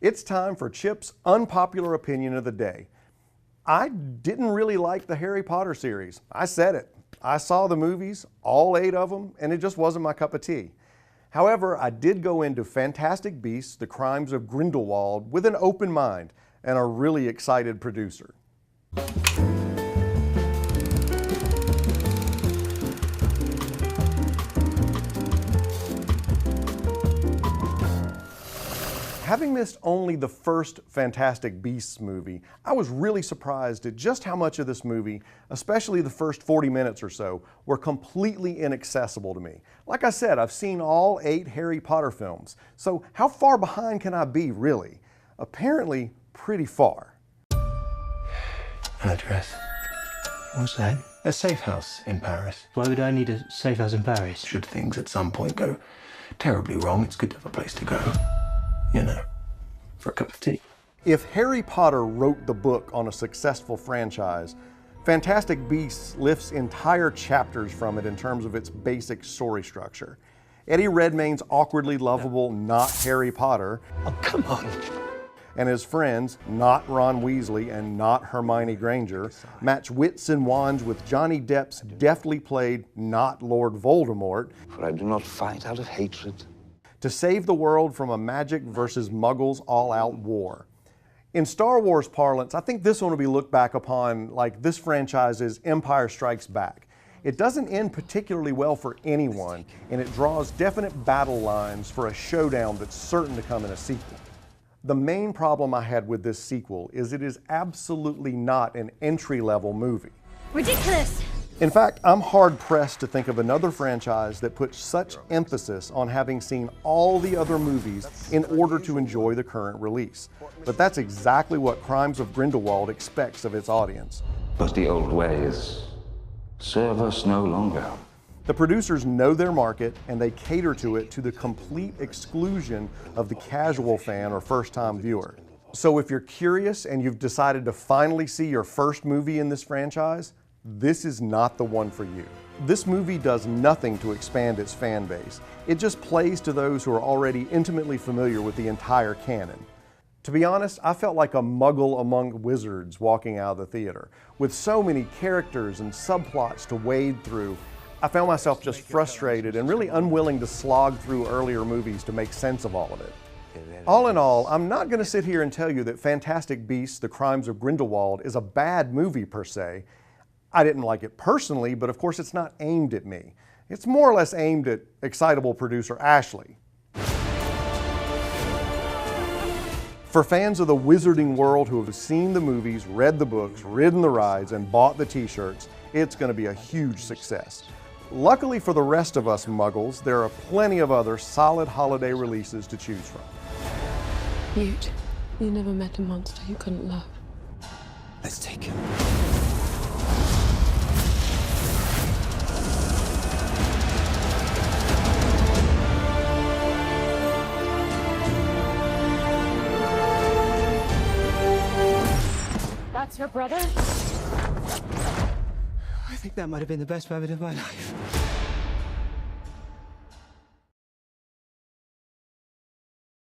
It's time for Chip's unpopular opinion of the day. I didn't really like the Harry Potter series. I said it. I saw the movies, all 8 of them, and it just wasn't my cup of tea. However, I did go into Fantastic Beasts: The Crimes of Grindelwald with an open mind and a really excited producer. Having missed only the first Fantastic Beasts movie, I was really surprised at just how much of this movie, especially the first 40 minutes or so, were completely inaccessible to me. Like I said, I've seen all 8 Harry Potter films, so how far behind can I be, really? Apparently, pretty far. An address. What's that? A safe house in Paris. Why would I need a safe house in Paris? Should things at some point go terribly wrong, it's good to have a place to go. You know, for a cup of tea. If Harry Potter wrote the book on a successful franchise, Fantastic Beasts lifts entire chapters from it in terms of its basic story structure. Eddie Redmayne's awkwardly lovable not Harry Potter, Oh, come on. and his friends, not Ron Weasley and not Hermione Granger, match wits and wands with Johnny Depp's deftly played not Lord Voldemort, For I do not fight out of hatred. to save the world from a magic versus muggles all-out war. In Star Wars parlance, I think this one will be looked back upon like this franchise's Empire Strikes Back. It doesn't end particularly well for anyone, and it draws definite battle lines for a showdown that's certain to come in a sequel. The main problem I had with this sequel is it is absolutely not an entry-level movie. Ridiculous! In fact, I'm hard-pressed to think of another franchise that puts such emphasis on having seen all the other movies in order to enjoy the current release. But that's exactly what Crimes of Grindelwald expects of its audience. But the old ways serve us no longer. The producers know their market, and they cater to it to the complete exclusion of the casual fan or first-time viewer. So if you're curious and you've decided to finally see your first movie in this franchise, this is not the one for you. This movie does nothing to expand its fan base. It just plays to those who are already intimately familiar with the entire canon. To be honest, I felt like a muggle among wizards walking out of the theater. With so many characters and subplots to wade through, I found myself just frustrated and really unwilling to slog through earlier movies to make sense of all of it. All in all, I'm not going to sit here and tell you that Fantastic Beasts: The Crimes of Grindelwald is a bad movie per se. I didn't like it personally, but of course it's not aimed at me. It's more or less aimed at excitable producer Ashley. For fans of the wizarding world who have seen the movies, read the books, ridden the rides, and bought the t-shirts, it's going to be a huge success. Luckily for the rest of us muggles, there are plenty of other solid holiday releases to choose from. Newt, you never met a monster you couldn't love. Let's take him. That's your brother? I think that might have been the best moment of my life.